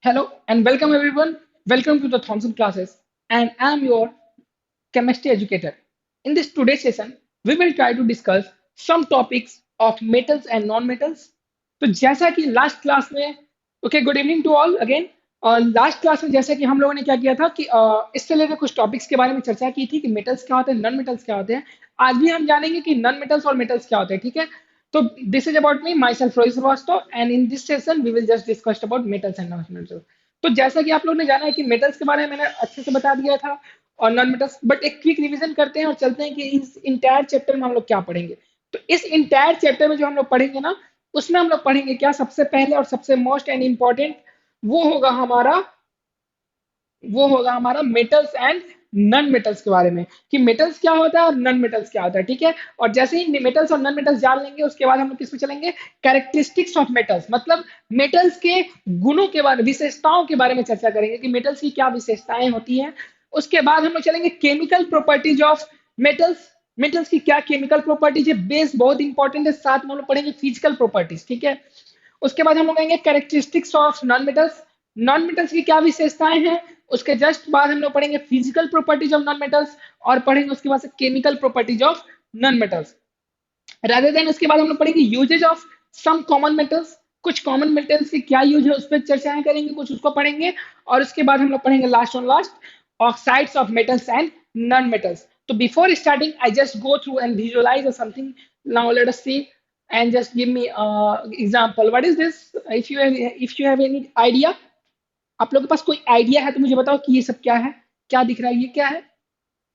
Hello and welcome everyone. Welcome to the Thompson classes and I am your chemistry educator. In this today's session, we will try to discuss some topics of metals and non-metals. तो जैसा कि last class में okay good evening to all again last class में जैसा कि हम लोगों ने क्या किया था कि इससे रिलेटेड कुछ टॉपिक्स के बारे में चर्चा की थी कि मेटल्स क्या होते हैं नॉन मेटल्स क्या होते हैं आज भी हम जानेंगे कि नॉन मेटल्स और मेटल्स क्या होते हैं ठीक है तो this is about me myself Rohit Srivastava and in this session we will just discuss about metals and non metals तो जैसा कि आप लोगों ने जाना है कि मेटल्स के बारे में मैंने अच्छे से बता दिया था और नॉन मेटल्स बट एक क्विक रिवीजन करते हैं और चलते हैं कि इस इंटायर चैप्टर में हम लोग क्या पढ़ेंगे तो इस इंटायर चैप्टर में जो हम लोग पढ़ेंगे ना उसमें हम लोग पढ़ेंगे क्या सबसे पहले और सबसे मोस्ट एंड इम्पॉर्टेंट वो होगा हमारा वो होगा हमारा मेटल्स एंड नॉन मेटल्स के बारे में कि मेटल्स क्या होता है और नॉन मेटल्स क्या होता है ठीक है और जैसे ही मेटल्स और नॉन मेटल्स जान लेंगे उसके बाद हम लोग किस पे चलेंगे कैरेक्टरिस्टिक्स ऑफ मेटल्स मतलब मेटल्स के गुणों के बारे विशेषताओं के बारे में चर्चा करेंगे कि मेटल्स की क्या विशेषताएं होती हैं उसके बाद हम लोग चलेंगे chemical properties of metals metals की क्या केमिकल प्रॉपर्टीज है बेस बहुत इंपॉर्टेंट है साथ में हम लोग पढ़ेंगे फिजिकल प्रॉपर्टीज ठीक है उसके बाद हम लोग कहेंगे कैरेक्टरिस्टिक्स ऑफ नॉन मेटल्स की क्या विशेषताएं हैं उसके जस्ट बाद हम लोग पढ़ेंगे physical properties of non metals और पढ़ेंगे उसके बाद से chemical properties of non metals rather than उसके बाद हम लोग पढ़ेंगे uses of some common metals कुछ कॉमन मेटल्स की क्या यूज है उस पर चर्चाएं करेंगे कुछ उसको पढ़ेंगे और उसके बाद हम लोग पढ़ेंगे last oxides of metals and non metals तो before starting I just go through and visualize something now let us see and just give me example what is this if you have any idea आप लोगों के पास कोई idea है तो मुझे बताओ कि ये सब क्या है क्या दिख रहा है ये क्या है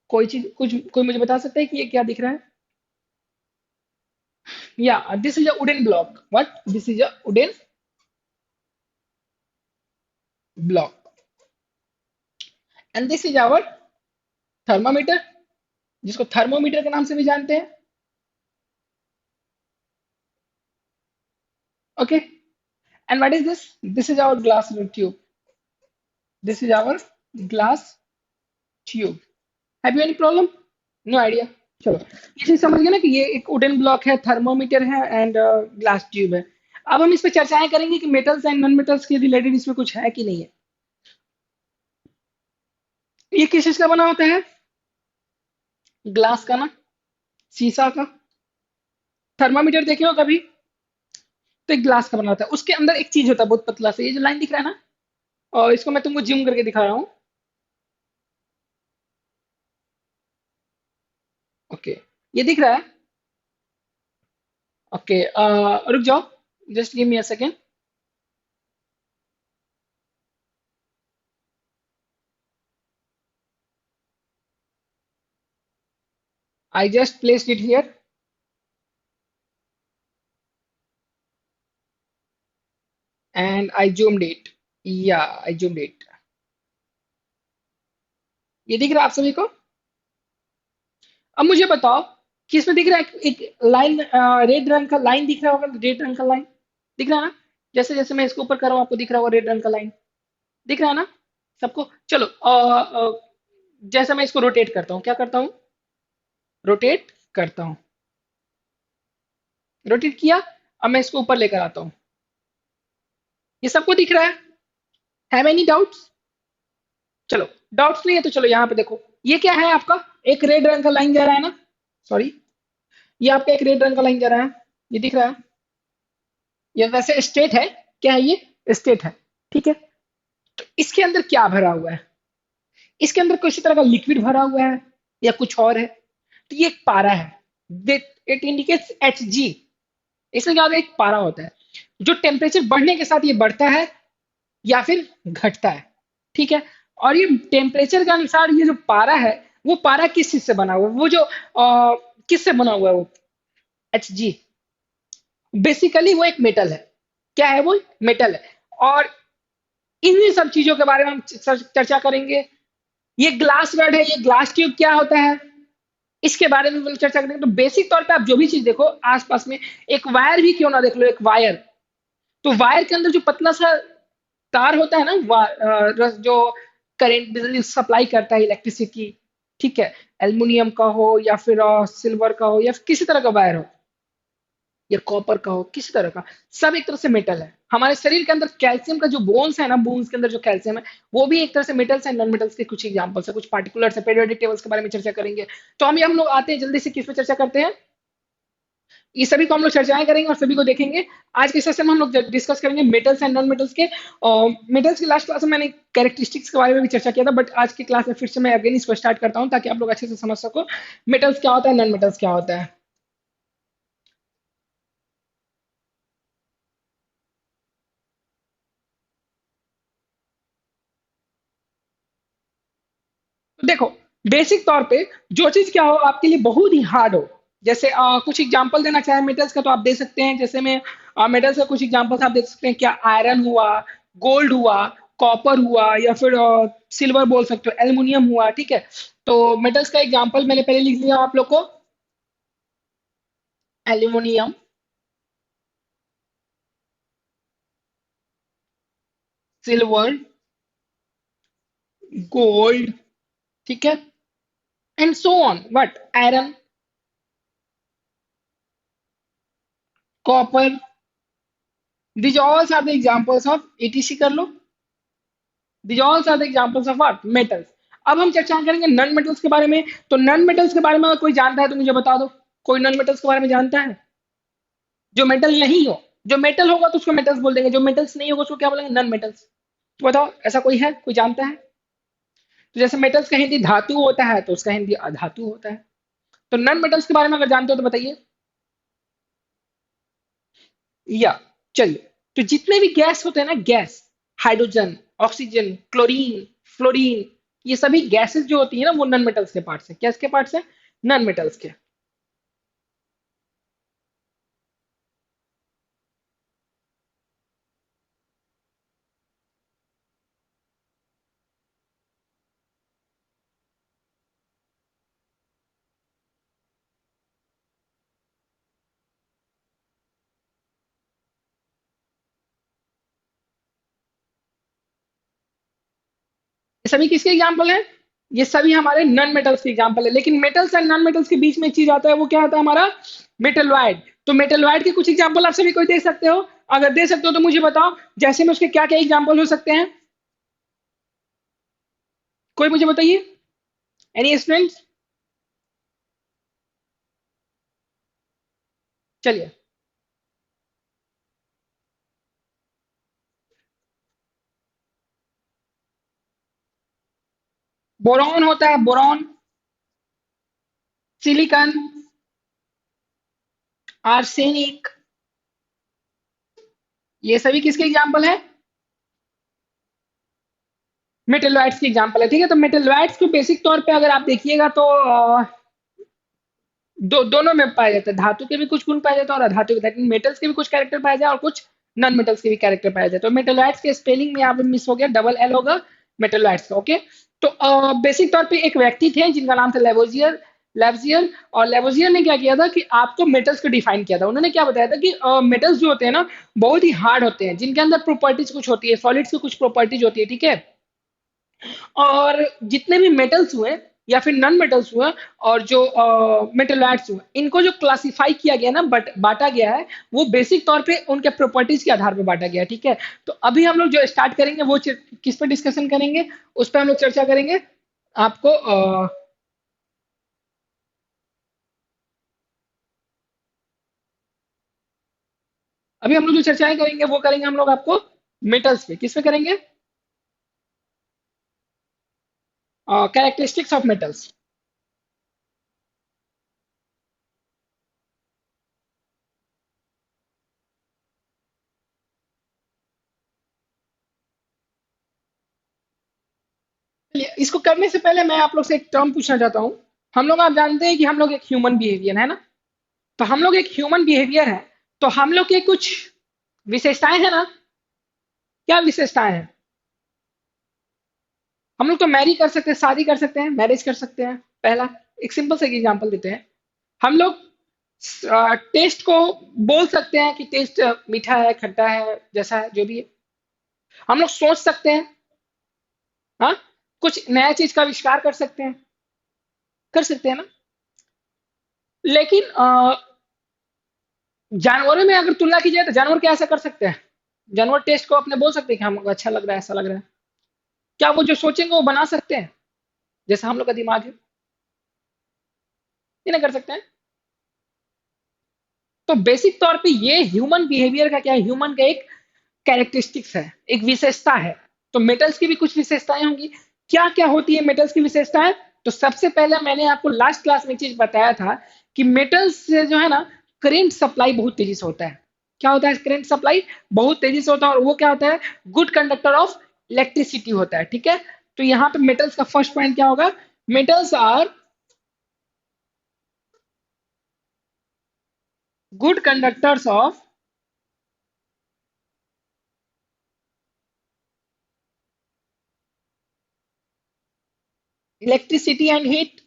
कोई चीज कुछ कोई मुझे बता सकता है कि ये क्या दिख रहा है या this is a wooden block what this is a wooden block and this is our thermometer जिसको थर्मोमीटर के नाम से भी जानते हैं okay and what is this is our glass tube this is our glass tube have you any problem no idea चलो ये चीज समझ गए ना कि ये एक वुडन ब्लॉक है थर्मोमीटर है एंड ग्लास ट्यूब है अब हम इस पे चर्चाएं करेंगे कि मेटल्स एंड नॉन मेटल्स के रिलेटेड इसमें कुछ है कि नहीं है ये किस चीज का बना होता है ग्लास का ना शीशा का थर्मामीटर देखे हो कभी तो एक ग्लास का बना होता है उसके अंदर एक चीज होता है बहुत पतला सा ये जो लाइन दिख रहा है ना और इसको मैं तुमको जिम करके दिखा रहा हूँ ओके ये दिख रहा है ओके रुक जाओ just give me a second I just placed it here and I zoomed it या आई zoomed इट ये दिख रहा है आप सभी को अब मुझे बताओ कि इसमें दिख रहा है एक लाइन रेड रंग का लाइन दिख रहा होगा रेड रंग का लाइन दिख रहा है ना जैसे जैसे मैं इसको ऊपर कर रहा हूँ आपको दिख रहा होगा रेड रंग का लाइन दिख रहा है ना सबको चलो जैसा मैं इसको रोटेट करता हूँ क्या करता हूँ रोटेट करता हूँ रोटेट किया अब मैं इसको ऊपर लेकर आता हूँ ये सबको दिख रहा है हैव एनी डाउट्स चलो डाउट्स नहीं है तो चलो यहाँ पे देखो ये क्या है आपका एक रेड रंग का लाइन जा रहा है ना सॉरी ये आपका एक रेड रंग का लाइन जा रहा है ये दिख रहा है ये वैसे स्टेट है क्या है ये स्टेट है ठीक है तो इसके अंदर क्या भरा हुआ है इसके अंदर किसी तरह का लिक्विड भरा हुआ है या कुछ और है तो ये एक पारा है इट इंडिकेट्स एच जी इसमें क्या होता है एक पारा होता है जो टेम्परेचर बढ़ने के साथ ये बढ़ता है या फिर घटता है ठीक है और ये टेम्परेचर के अनुसार ये जो पारा है वो पारा किस चीज से बना हुआ है वो जो किससे बना हुआ है वो एच जी बेसिकली वो एक मेटल है क्या है वो मेटल है और इन सब चीजों के बारे में हम चर्चा करेंगे ये ग्लास रड है ये ग्लास ट्यूब क्या होता है इसके बारे में भी चर्चा करेंगे तो बेसिक तौर पे आप जो भी चीज देखो आसपास में एक वायर भी क्यों ना देख लो एक वायर तो वायर के अंदर जो पतला सा तार होता है ना जो करंट बिजली सप्लाई करता है इलेक्ट्रिसिटी ठीक है एल्युमिनियम का हो या फिर सिल्वर का हो या फिर किसी तरह का वायर हो या कॉपर का हो, किसी तरह का, सब एक तरह से मेटल है। हमारे शरीर के अंदर कैल्शियम का जो बोन्स है ना, बोन्स के अंदर जो कैल्शियम है, वो भी एक तरह से मेटल्स है। नॉन मेटल्स के कुछ एग्जांपल्स है, कुछ पार्टिकुलर्स है, पीरियोडिक टेबल्स के बारे में चर्चा करेंगे। तो हम लोग आते हैं जल्दी से किस पे चर्चा करते हैं, ये सभी को हम लोग चर्चाएं करेंगे और सभी को देखेंगे। आज के सेशन में हम लोग डिस्कस करेंगे मेटल्स एंड नॉन मेटल्स के। और मेटल्स की लास्ट क्लास में मैंने कैरेक्टरिस्टिक्स के बारे में भी चर्चा किया था, बट आज की क्लास में फिर से मैं अगेन इसको स्टार्ट करता हूँ ताकि आप लोग अच्छे से समझ सको मेटल्स क्या होता है, नॉन मेटल्स क्या होता है। तो देखो, बेसिक तौर पे जो चीज क्या हो आपके लिए बहुत ही हार्ड हो, जैसे कुछ एग्जांपल देना चाहे मेटल्स का तो आप दे सकते हैं। जैसे में मेटल्स का कुछ एग्जांपल्स आप दे सकते हैं, क्या आयरन हुआ, गोल्ड हुआ, कॉपर हुआ, या फिर सिल्वर बोल सकते हो, एल्युमिनियम हुआ, ठीक है। तो मेटल्स का एग्जांपल मैंने पहले लिख दिया आप लोग को। एल्युमिनियम, सिल्वर, गोल्ड, ठीक है, and so on, what, iron, copper, these all are the examples of etc, कर लो। These all are the examples of what, metals. अब हम चर्चा करेंगे नॉन मेटल्स के बारे में। तो नॉन मेटल्स के बारे में अगर कोई जानता है तो मुझे बता दो। कोई नॉन मेटल्स के बारे में जानता है जो मेटल नहीं हो? जो मेटल होगा तो उसको मेटल्स बोल देंगे, जो मेटल्स नहीं होगा उसको क्या बोलेंगे, नॉन मेटल्स। तो बताओ, ऐसा कोई है, कोई जानता है? तो जैसे मेटल्स का हिंदी धातु होता है तो उसका हिंदी अधातु होता है। तो नॉन मेटल्स के बारे में अगर जानते हो तो बताइए। या, चलिए, तो जितने भी गैस होते हैं ना, gas, hydrogen, oxygen, chlorine, fluorine, ये सभी गैसेस जो होती है ना वो नॉन मेटल्स के पार्ट्स है। क्या इसके पार्ट्स है? नॉन मेटल्स के। ये सभी किसके एग्जाम्पल है? ये सभी हमारे नॉन मेटल्स के एग्जाम्पल है। लेकिन मेटल्स एंड नॉन मेटल्स के बीच में एक चीज आता है, वो क्या आता है हमारा, मेटलॉइड। तो मेटलॉइड के कुछ एग्जाम्पल आप सभी कोई दे सकते हो? अगर दे सकते हो तो मुझे बताओ, जैसे में उसके क्या क्या एग्जाम्पल हो सकते हैं, कोई मुझे बताइए। Any students? चलिए, बोरॉन होता है, बोरॉन, सिलिकॉन, आर्सेनिक, ये सभी किसके एग्जाम्पल है? मेटलॉइड्स की एग्जाम्पल है, ठीक है। तो मेटलॉइड्स को बेसिक तौर पे अगर आप देखिएगा तो दोनों में पाया जाता है। धातु के भी कुछ गुण पाया जाता है और अधातु के, दैट मीन मेटल्स के भी कुछ कैरेक्टर पाया जाए और कुछ नॉन मेटल्स के भी कैरेक्टर पाया जाए। तो मेटलॉइड्स के स्पेलिंग में यहाँ पे मिस हो गया, डबल एल होगा मेटलॉइड्स का, ओके। तो बेसिक तौर पे एक व्यक्ति थे जिनका नाम था लेवोजियर, लेवजियर। और लेवोजियर ने क्या किया था कि आपको मेटल्स को डिफाइन किया था। उन्होंने क्या बताया था कि मेटल्स जो होते हैं ना बहुत ही हार्ड होते हैं, जिनके अंदर प्रॉपर्टीज कुछ होती है, सॉलिड्स की कुछ प्रॉपर्टीज होती है, ठीक है। और जितने भी मेटल्स हुए या फिर नॉन मेटल्स हुए और जो मेटलॉइड्स हुए, इनको जो क्लासिफाई किया गया ना, बट बांटा गया है, वो बेसिक तौर पे उनके प्रॉपर्टीज के आधार पे बांटा गया है, ठीक है। तो अभी हम लोग जो स्टार्ट करेंगे वो किस पे डिस्कशन करेंगे, उस पर हम लोग चर्चा करेंगे। आपको अभी हम लोग जो चर्चाएं करेंगे वो करेंगे हम लोग आपको मेटल्स पे। किस पे करेंगे? Characteristics of metals. इसको करने से पहले मैं आप लोग से एक टर्म पूछना चाहता हूँ। हम लोग, आप जानते हैं कि हम लोग एक ह्यूमन बिहेवियर है ना, तो हम लोग एक ह्यूमन बिहेवियर है, तो हम लोग के कुछ विशेषताएं हैं ना। क्या विशेषताएं हैं? हम लोग तो मैरी कर सकते हैं, शादी कर सकते हैं, मैरिज कर सकते हैं। पहला, एक सिंपल सा एग्जांपल देते हैं। हम लोग टेस्ट को बोल सकते हैं कि टेस्ट मीठा है, खट्टा है, जैसा है जो भी है। हम लोग सोच सकते हैं, हाँ, कुछ नया चीज का आविष्कार कर सकते हैं, कर सकते हैं ना। लेकिन जानवरों में अगर तुलना की जाए तो जानवर क्या ऐसा कर सकते हैं? जानवर टेस्ट को अपने बोल सकते हैं कि हमको अच्छा लग रहा है, ऐसा लग रहा है। क्या वो जो सोचेंगे वो बना सकते हैं जैसा हम लोग का दिमाग है? ये नहीं कर सकते हैं। तो बेसिक तौर पे ये ह्यूमन बिहेवियर का क्या है, ह्यूमन का एक कैरेक्टरिस्टिक्स है, एक विशेषता है। तो मेटल्स की भी कुछ विशेषताएं होंगी। क्या क्या होती है मेटल्स की विशेषताएं? तो सबसे पहले मैंने आपको लास्ट क्लास में चीज बताया था कि मेटल्स से जो है ना, करंट सप्लाई बहुत तेजी से होता है। क्या होता है? करंट सप्लाई बहुत तेजी से होता है, और वो क्या होता है? गुड कंडक्टर ऑफ इलेक्ट्रिसिटी होता है। ठीक है। तो यहाँ पे मेटल्स का फर्स्ट पॉइंट क्या होगा? Metals are good conductors of electricity and heat.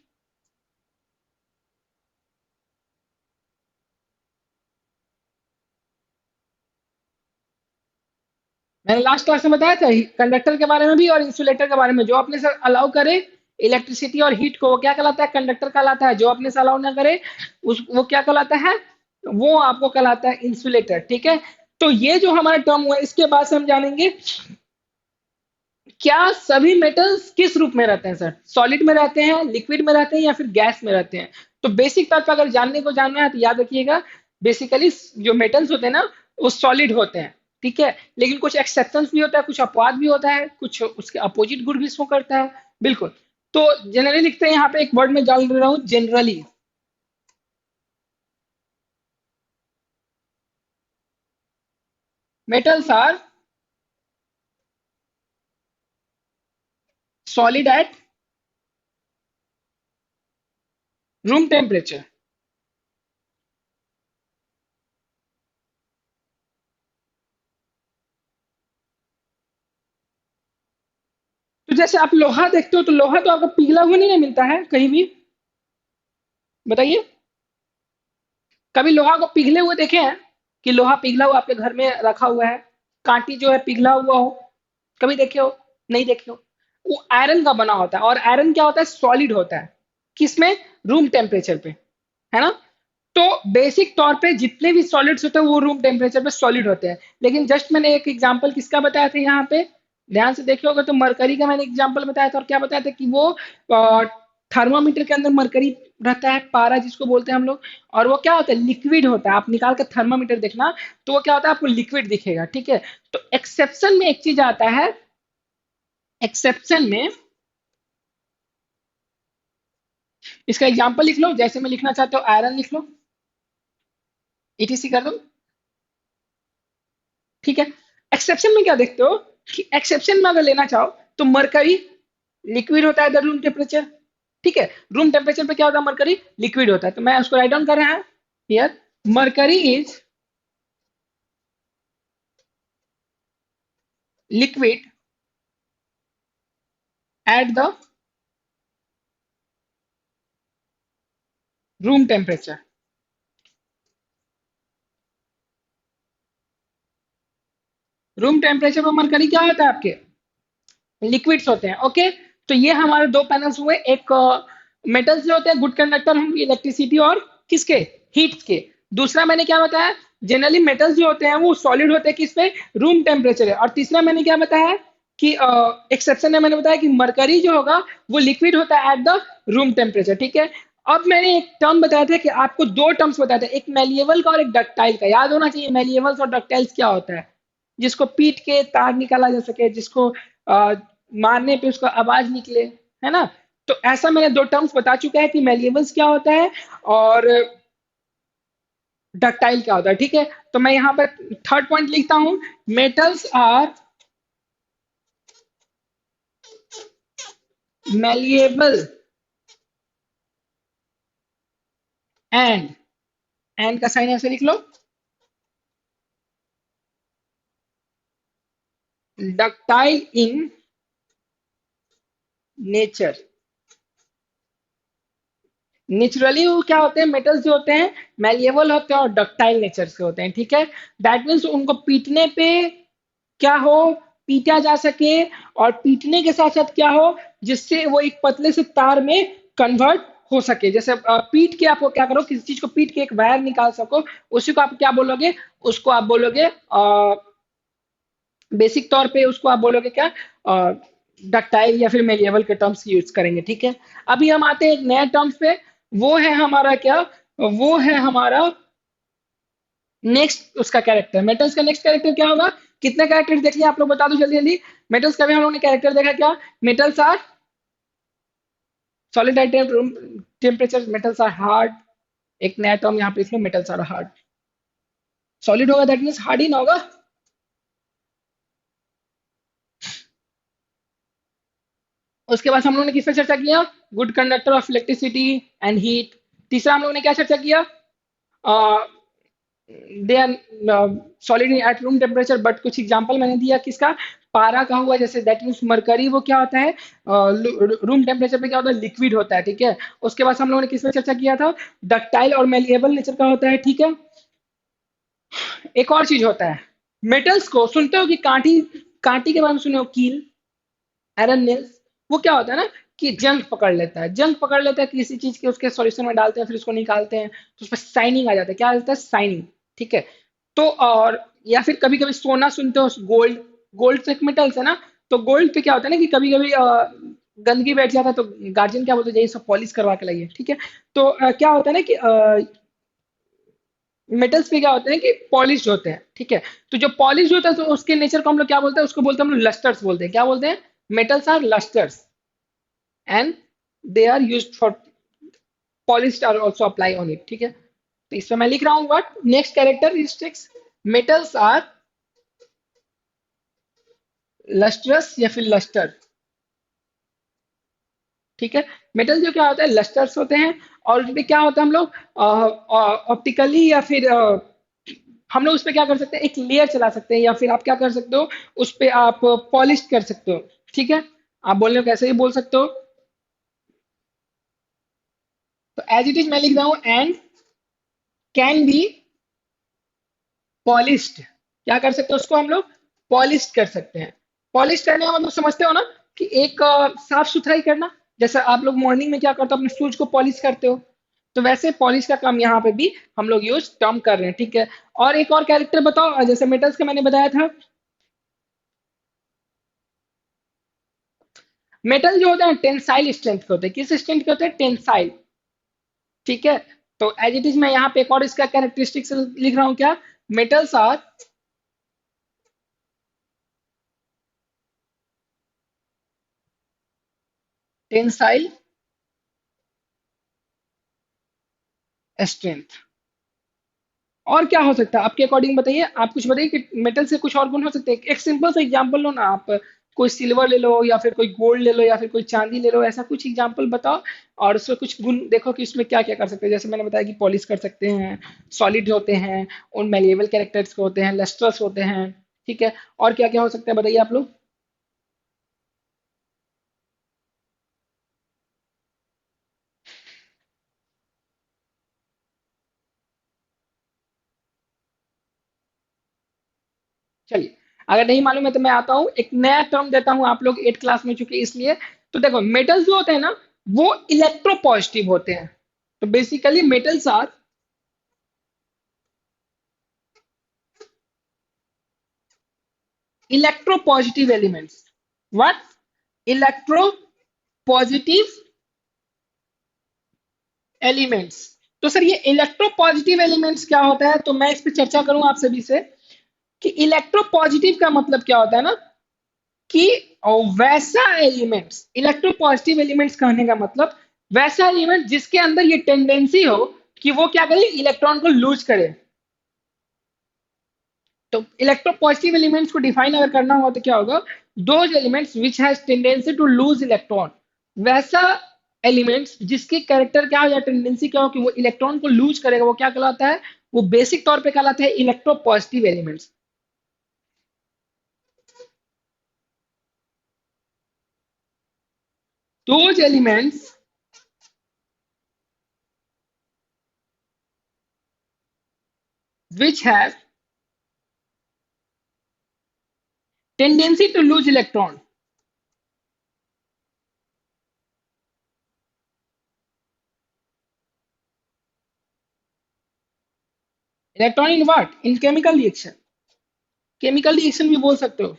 मैंने लास्ट क्लास में बताया था कंडक्टर के बारे में भी और इंसुलेटर के बारे में। जो अपने से अलाउ करे इलेक्ट्रिसिटी और हीट को, वो क्या कहलाता है? कंडक्टर कहलाता है। जो अपने से अलाउ ना करे उस वो क्या कहलाता है? वो आपको कहलाता है इंसुलेटर। ठीक है। तो ये जो हमारा टर्म हुआ, इसके बाद से हम जानेंगे क्या सभी मेटल्स किस रूप में रहते हैं सर? सॉलिड में रहते हैं, लिक्विड में रहते हैं, या फिर गैस में रहते हैं? तो बेसिक तौर पर अगर जानने को जानना है तो याद रखिएगा, बेसिकली जो मेटल्स होते हैं ना, वो सॉलिड होते हैं। ठीक है। लेकिन कुछ एक्सेप्शंस भी होता है, कुछ अपवाद भी होता है, कुछ उसके अपोजिट गुण भी शो करता है। बिल्कुल। तो जनरली लिखते हैं, यहाँ पे एक वर्ड में डाल रहा हूँ, generally. Metals are solid at room temperature. तो जैसे आप लोहा देखते हो, तो लोहा तो आपको पिघला हुआ नहीं ना मिलता है कहीं भी। बताइए, कभी लोहा को पिघले हुए देखे हैं? कि लोहा पिघला हुआ आपके घर में रखा हुआ है, कांटी जो है पिघला हुआ हो? कभी देखे हो? नहीं देखे हो। वो आयरन का बना होता है, और आयरन क्या होता है? सॉलिड होता है। किसमें? रूम टेम्परेचर पे। है ना? तो बेसिक तौर पे जितने भी सॉलिड्स होते हैं वो रूम टेम्परेचर पे सॉलिड होते हैं। लेकिन जस्ट मैंने एक एग्जांपल किसका बताया था यहाँ पे, ध्यान से देखे होगा तो मरकरी का मैंने एग्जांपल बताया था। और क्या बताया था? कि वो थर्मामीटर के अंदर मरकरी रहता है, पारा जिसको बोलते हैं हम लोग। और वो क्या होता है? लिक्विड होता है। आप निकाल कर थर्मामीटर देखना, तो वो क्या होता है? आपको लिक्विड दिखेगा। ठीक है। तो एक्सेप्शन में एक चीज आता है, एक्सेप्शन में इसका एग्जांपल लिख लो। जैसे मैं लिखना चाहते हो आयरन लिख लो, ईटीसी कर दो। ठीक है। एक्सेप्शन में क्या देखते हो? कि एक्सेप्शन में अगर लेना चाहो तो मरकरी लिक्विड होता है द रूम टेम्परेचर। ठीक है। रूम टेम्परेचर पे क्या होता है? मरकरी लिक्विड होता है। तो मैं उसको राइट डाउन कर रहा हूं here, mercury is liquid at the room temperature. Room temperature पर मरकरी क्या होता है? आपके लिक्विड्स होते हैं। ओके। तो ये हमारे दो पैनल्स हुए। एक मेटल्स जो होते हैं गुड कंडक्टर होंगे इलेक्ट्रिसिटी और किसके? हीट के। दूसरा मैंने क्या बताया? जनरली मेटल्स जो होते हैं वो सॉलिड होते हैं किस पे? रूम टेम्परेचर है। और तीसरा मैंने क्या बताया? कि एक्सेप्शन में मैंने बताया कि मरकरी जो होगा वो लिक्विड होता है एट द रूम टेम्परेचर। ठीक है। अब मैंने एक टर्म बताया था कि आपको दो टर्म्स बताए थे, एक मेलिएबल का और एक डक्टाइल का। याद होना चाहिए मेलिएबल्स और डक्टाइल्स क्या होता है। जिसको पीट के तार निकाला जा सके, जिसको अ, मारने पे उसका आवाज निकले। है ना? तो ऐसा मैंने दो टर्म्स बता चुका है कि मेलिएबल्स क्या होता है और डक्टाइल क्या होता है। ठीक है। तो मैं यहाँ पर थर्ड पॉइंट लिखता हूं, metals are malleable and, and का साइन ऐसे लिख लो, डक्टाइल इन नेचर। नेचुरली वो क्या होते हैं? मेटल्स जो होते हैं मेलिएबल होते हैं और डक्टाइल नेचर के होते हैं। ठीक है। दैट मीन्स उनको पीटने पे क्या हो? पीटा जा सके। और पीटने के साथ साथ क्या हो? जिससे वो एक पतले से तार में कन्वर्ट हो सके। जैसे पीट के आपको क्या करो, किसी चीज को पीट के एक वायर निकाल सको, उसी को आप क्या बोलोगे, उसको आप बोलोगे बेसिक तौर पे उसको आप बोलोगे क्या, डक्टाइल या फिर मेलिएबल के टर्म्स यूज करेंगे। ठीक है, अभी हम आते हैं एक नए टर्म्स पे, वो है हमारा क्या, वो है हमारा नेक्स्ट उसका कैरेक्टर। मेटल्स का नेक्स्ट कैरेक्टर क्या होगा, कितने कैरेक्टर देख लिया आप लोग, बता दो जल्दी जल्दी। मेटल्स का भी हम लोगों ने कैरेक्टर देखा क्या, metals are solid at room temperature, metals are hard. एक नया टर्म यहाँ पे लिख लो, मेटल्स आर हार्ड। सॉलिड होगा दैट मीन्स हार्ड ही ना होगा। उसके बाद हम लोगों ने किस पे चर्चा किया, good conductor of electricity and heat. तीसरा हम लोगों ने क्या चर्चा किया, they are solid at room temperature, but कुछ एग्जांपल मैंने दिया किसका, पारा का हुआ, जैसे दैट मीन्स मरकरी वो क्या होता है, रूम टेम्परेचर पे क्या होता है, लिक्विड होता है। ठीक है, उसके बाद हम लोगों ने किस पे चर्चा किया था, डक्टाइल और मेलिएबल नेचर का होता है। ठीक है, एक और चीज होता है, मेटल्स को सुनते हो कि कांटी, कांटी के बारे में सुने हो, कील, आयरन नेल्स, वो क्या होता है ना कि जंग पकड़ लेता है, जंग पकड़ लेता है किसी चीज के, उसके सॉल्यूशन में डालते हैं, फिर उसको निकालते हैं तो उस पर शाइनिंग आ जाता है, क्या आ जाता है, शाइनिंग। ठीक है, तो और या फिर कभी कभी सोना सुनते हो, गोल्ड, गोल्ड तो एक मेटल्स है ना, तो गोल्ड पे क्या होता है ना कि कभी कभी गंदगी बैठ जाता है, तो गार्जियन क्या बोलते हैं, यही सब पॉलिश करवा के लाइए। ठीक है, तो क्या होता है ना कि मेटल्स पे क्या होते हैं कि पॉलिश होते हैं। ठीक है, तो जो पॉलिश होता है तो उसके नेचर को हम लोग क्या बोलते हैं, उसको बोलते हैं हम लोग लस्टर्स बोलते हैं। क्या बोलते हैं, metals are lusters and they are used for polish are also apply on it. ठीक है, तो इसमें मैं लिख रहा हूँ what next characteristics, metals are lustrous या फिर लस्टर। ठीक है, मेटल जो क्या होता है लस्टर्स होते हैं, और उसमें क्या होता है हम लोग ऑप्टिकली या फिर हम लोग उस पर क्या कर सकते हैं, एक लेयर चला सकते हैं, या फिर आप क्या कर सकते हो, उस पर आप पॉलिश कर सकते हो। ठीक है, आप बोल रहे हो कैसे ही बोल सकते हो, तो एज इट इज मैं लिख रहा हूँ, एंड कैन बी पॉलिश्ड, क्या कर सकते हैं उसको हम लोग पॉलिश कर सकते हैं। पॉलिश करने का मतलब समझते हो ना कि एक साफ सुथराई करना, जैसे आप लोग मॉर्निंग में क्या करते हो, अपने शूज को पॉलिश करते हो, तो वैसे पॉलिश का काम यहाँ पे भी हम लोग यूज टर्म कर रहे हैं। ठीक है, और एक और कैरेक्टर बताओ, जैसे मेटल्स का मैंने बताया था, मेटल जो होते हैं टेंसाइल स्ट्रेंथ के होते हैं, किस स्ट्रेंथ के होते हैं, टेंसाइल। ठीक है, तो एज इट इज मैं यहाँ पे एक और इसका कैरेक्टरिस्टिक्स लिख रहा हूँ क्या, मेटल्स आर टेंसाइल स्ट्रेंथ। और क्या हो सकता है आपके अकॉर्डिंग, बताइए, आप कुछ बताइए कि मेटल से कुछ और गुण हो सकते हैं, एक सिंपल सा एग्जांपल लो ना आप, कोई सिल्वर ले लो या फिर कोई गोल्ड ले लो या फिर कोई चांदी ले लो, ऐसा कुछ एग्जांपल बताओ, और उसमें कुछ गुण देखो कि उसमें क्या क्या कर सकते हैं। जैसे मैंने बताया कि पॉलिश कर सकते हैं, सॉलिड होते हैं, उन मेलिएबल कैरेक्टर्स के होते हैं, लस्ट्रस होते हैं। ठीक है, और क्या क्या हो सकता है बताइए आप लोग। चलिए, अगर नहीं मालूम है तो मैं आता हूँ, एक नया टर्म देता हूँ, आप लोग 8 क्लास में चुके इसलिए। तो देखो मेटल्स जो होते हैं ना, वो इलेक्ट्रोपॉजिटिव होते हैं, तो basically metals are electropositive elements. What, electropositive elements. तो सर ये इलेक्ट्रोपॉजिटिव एलिमेंट्स क्या होता है, तो मैं इस पे चर्चा करूं आप सभी से कि इलेक्ट्रोपॉजिटिव का मतलब क्या होता है ना, कि वैसा एलिमेंट्स, इलेक्ट्रोपॉजिटिव एलिमेंट्स कहने का मतलब वैसा एलिमेंट जिसके अंदर ये टेंडेंसी हो कि वो क्या करे, इलेक्ट्रॉन को लूज करे। तो इलेक्ट्रोपॉजिटिव एलिमेंट्स को डिफाइन अगर करना होगा तो क्या होगा, those elements which has tendency to lose electron, वैसा एलिमेंट्स जिसके कैरेक्टर क्या हो या टेंडेंसी क्या हो कि वो इलेक्ट्रॉन को लूज करेगा, वो क्या कहलाता है, वो बेसिक तौर पे कहलाता है electropositive elements. Those elements which have tendency to lose electron, electron in what? In chemical reaction. Chemical reaction भी बोल सकते हो।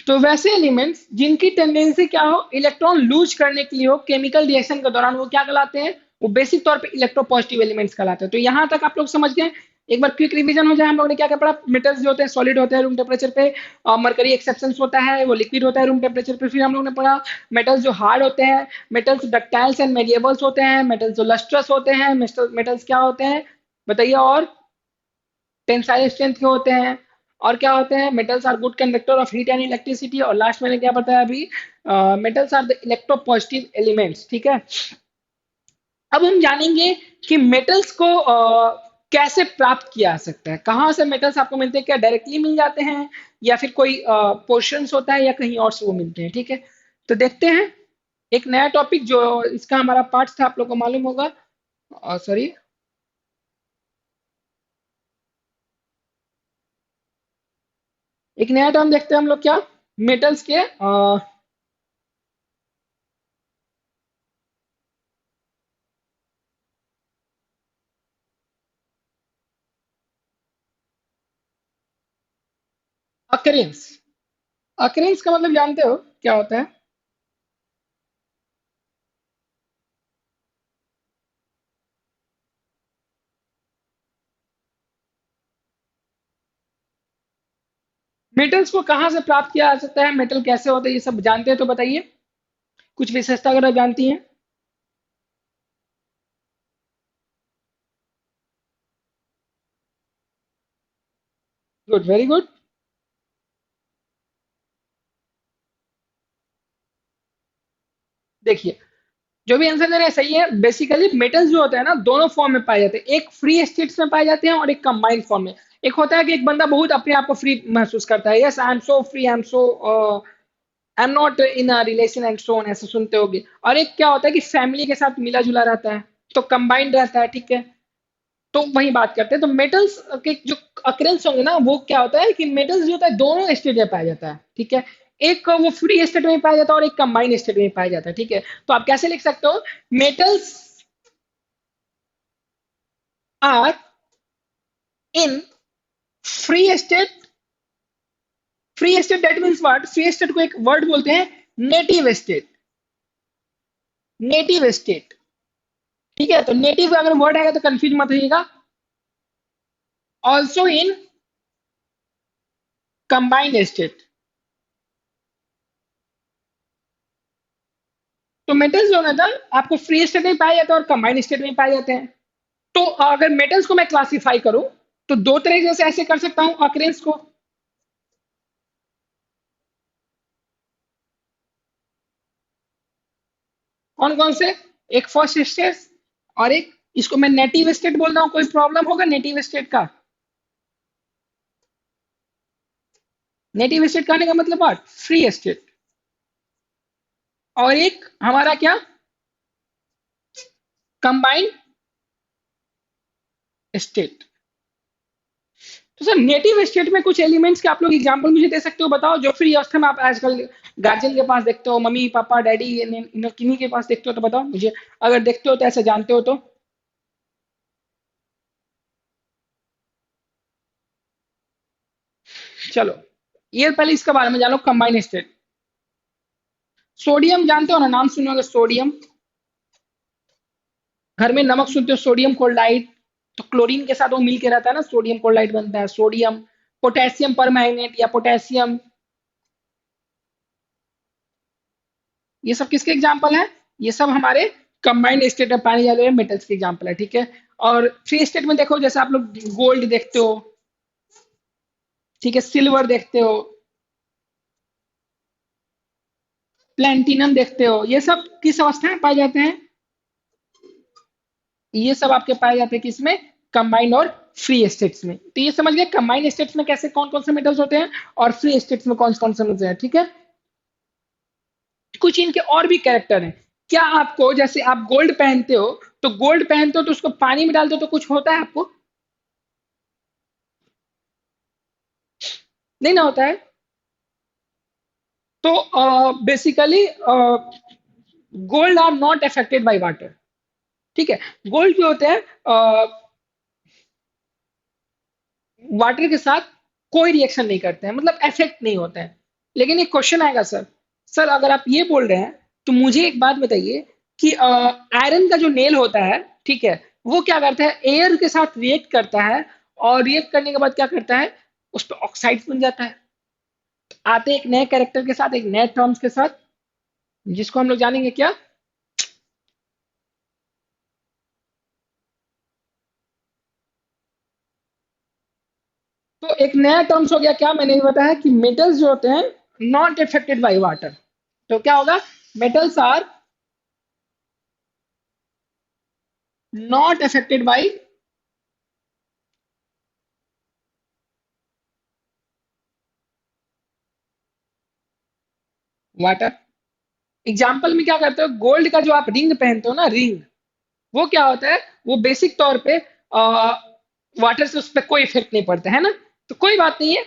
तो वैसे एलिमेंट्स जिनकी टेंडेंसी क्या हो, इलेक्ट्रॉन लूज करने के लिए हो केमिकल रिएक्शन के दौरान, वो क्या कहलाते हैं? वो बेसिक तौर पे इलेक्ट्रोपॉजिटिव एलिमेंट्स कहलाते हैं। तो यहाँ तक आप लोग समझ गए। एक बार क्विक रिवीजन हो जाए, हम लोग ने क्या क्या पढ़ा? मेटल्स जो होते हैं सॉलिड होते हैं रूम टेम्परेचर पे, मरकरी एक्सेप्शन होता है वो लिक्विड होता है रूम टेम्परेचर पे। फिर हम लोग ने पढ़ा मेटल्स जो हार्ड होते हैं, मेटल्स डक्टाइल्स एंड मेलिएबल्स होते हैं, मेटल्स जो लस्ट्रस होते हैं, मेटल्स क्या होते हैं बताइए, और टेंसाइल स्ट्रेंथ के होते हैं, और क्या होते हैं? Metals are good conductor of heat and electricity, और लास्ट मैंने क्या बताया अभी? Metals are the electropositive elements. ठीक है। अब हम जानेंगे कि मेटल्स को कैसे प्राप्त किया जा सकता है, कहाँ से मेटल्स आपको मिलते हैं, क्या डायरेक्टली मिल जाते हैं या फिर कोई पोर्शंस होता है या कहीं और से वो मिलते हैं। ठीक है। तो देखते हैं एक नया टॉपिक जो इसका हमारा पार्ट था, आप लोग को मालूम होगा। सॉरी, एक नया टर्म देखते हैं हम लोग, क्या? मेटल्स के अकरेंस। अकरेंस का मतलब जानते हो क्या होता है? मेटल्स को कहाँ से प्राप्त किया जा सकता है, मेटल कैसे होते हैं, ये सब जानते हैं तो बताइए। कुछ विशेषता अगर आप जानती हैं। Good, very good. देखिए, जो भी आंसर दे रहे हैं सही है। बेसिकली मेटल्स जो होते हैं ना, दोनों फॉर्म में पाए जाते हैं। एक फ्री स्टेट्स में पाए जाते हैं और एक कंबाइंड फॉर्म में। एक होता है कि एक बंदा बहुत अपने आप को फ्री महसूस करता है, yes I am so free, I am so I am not in a relation and so on, ऐसे सुनते होगे। और एक क्या होता है कि फैमिली के साथ मिला जुला रहता है, तो कंबाइंड रहता है। ठीक है। तो वही बात करते हैं। तो मेटल्स के जो अक्रेंस होंगे ना, वो क्या होता है कि मेटल्स जो होता है दोनों स्टेट में पाया जाता है। ठीक है। एक वो फ्री स्टेट में पाया जाता है और एक कंबाइंड स्टेट में पाया जाता है। ठीक है। तो आप कैसे लिख सकते हो? Metals are in free state. Free state that means what? Free state को एक वर्ड बोलते हैं नेटिव स्टेट। Native state. ठीक है। तो नेटिव अगर वर्ड आएगा तो कंफ्यूज मत होइएगा। Also in combined state. तो मेटल्स जो है ना, आपको फ्री स्टेट में पाए जाते हैं और कंबाइंड स्टेट में पाए जाते हैं। तो अगर मेटल्स को मैं क्लासिफाई करूं तो दो तरीके से ऐसे कर सकता हूं अक्रेंस को। कौन कौन से? एक फर्स्ट स्टेट और एक, इसको मैं नेटिव स्टेट बोल रहा हूं। कोई प्रॉब्लम होगा नेटिव स्टेट का? नेटिव स्टेट कहने का मतलब व्हाट? Free state. और एक हमारा क्या? Combined state. तो सर नेटिव स्टेट में कुछ एलिमेंट्स के आप लोग एग्जांपल मुझे दे सकते हो? बताओ जो फ्री अवस्था में आप आजकल गार्जियन के पास देखते हो, मम्मी पापा डैडी किन्हीं के पास देखते हो, तो बताओ मुझे। अगर देखते हो तो ऐसे जानते हो तो। चलो, ये पहले इसके बारे में जानो, कंबाइन स्टेट। सोडियम जानते हो ना, नाम सुने होंगे सोडियम। घर में नमक सुनते हो, सोडियम क्लोराइड। तो क्लोरीन के साथ वो मिल के रहता है ना, सोडियम क्लोराइड बनता है। सोडियम, पोटेशियम परमैंगनेट या पोटेशियम, ये सब किसके एग्जाम्पल है? ये सब हमारे कंबाइंड स्टेट में पाए जाने वाले मेटल्स के एग्जाम्पल है। ठीक है। और फ्री स्टेट में देखो, जैसे आप लोग गोल्ड देखते हो, ठीक है, सिल्वर देखते हो, प्लेटिनम देखते हो, ये सब किस अवस्था में पाए जाते हैं? ये सब आपके पाए जाते हैं किसमें? कंबाइंड और फ्री स्टेट्स में। तो ये समझ गए कंबाइंड स्टेट्स में कैसे कौन कौन से मेटल्स होते हैं और फ्री स्टेट्स में कौन कौन से होते हैं। ठीक है। कुछ इनके और भी कैरेक्टर हैं। क्या आपको, जैसे आप गोल्ड पहनते हो, तो गोल्ड पहनते हो तो उसको पानी में डालते हो तो कुछ होता है आपको? नहीं ना होता है। तो basically gold are not affected by water. ठीक है। गोल्ड जो होते हैं वाटर के साथ कोई रिएक्शन नहीं करते हैं, मतलब इफेक्ट नहीं होता है। लेकिन एक क्वेश्चन आएगा सर, सर अगर आप ये बोल रहे हैं तो मुझे एक बात बताइए कि आयरन का जो नेल होता है, ठीक है, वो क्या करता है, एयर के साथ रिएक्ट करता है, और रिएक्ट करने के बाद क्या करता है, उस पर ऑक्साइड बन जाता है। आते हैं एक नए कैरेक्टर के साथ, एक नए टर्म्स के साथ, जिसको हम लोग जानेंगे क्या। तो एक नया टर्म्स हो गया क्या, मैंने ये बताया कि मेटल्स जो होते हैं नॉट अफेक्टेड बाय वाटर। तो क्या होगा, metals are not affected by water. Example में क्या करते हो, गोल्ड का जो आप रिंग पहनते हो ना, रिंग, वो क्या होता है, वो बेसिक तौर पे वाटर से उस पर कोई इफेक्ट नहीं पड़ता है ना। तो कोई बात नहीं है,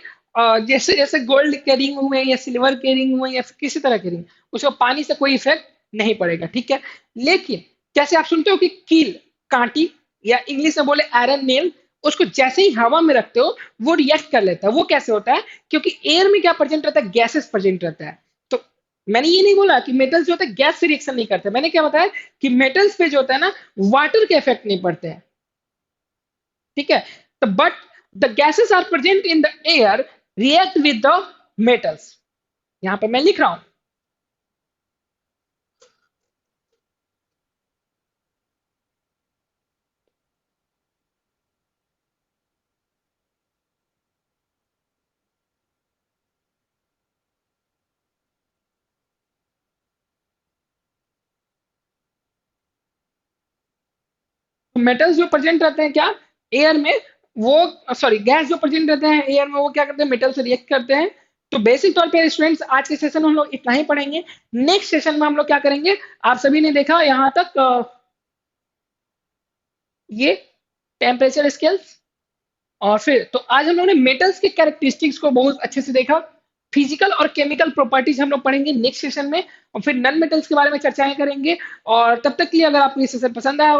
जैसे जैसे गोल्ड के रिंग हुए या सिल्वर के रिंग हुए या फिर किसी तरह के रिंग, उसको पानी से कोई इफेक्ट नहीं पड़ेगा, ठीक है। लेकिन जैसे आप सुनते हो कि कील, कांटी, या इंग्लिश में बोले आयरन नेल, उसको जैसे ही हवा में रखते हो वो रिएक्ट कर लेता है। वो कैसे होता है, क्योंकि एयर में क्या प्रेजेंट रहता है, गैसेस प्रेजेंट रहता है। तो मैंने ये नहीं बोला कि मेटल्स जो होता है गैस से रिएक्शन नहीं करते, मैंने क्या बताया कि मेटल्स पे जो होता है ना, वाटर के इफेक्ट नहीं पड़ते हैं, ठीक है। तो but the gases are present in the air react with the metals. यहां पे मैं लिख रहा हूं, मेटल्स जो प्रेजेंट रहते हैं क्या, एयर में, वो सॉरी गैस जो प्रेजेंट रहते हैं एयर में, वो क्या करते हैं, मेटल से रिएक्ट करते हैं। तो बेसिक तौर पे स्टूडेंट्स आज के सेशन में हम लोग इतना ही पढ़ेंगे। नेक्स्ट सेशन में हम लोग क्या करेंगे, आप सभी ने देखा यहाँ तक ये टेम्परेचर स्केल्स, और फिर तो आज हम लोगों ने मेटल्स के कैरेक्टरिस्टिक्स को बहुत अच्छे से देखा। फिजिकल और केमिकल प्रॉपर्टीज हम लोग पढ़ेंगे नेक्स्ट सेशन में, और फिर नन मेटल्स के बारे में चर्चाएं करेंगे। और तब तक के लिए अगर आपको ये सेशन पसंद आया हो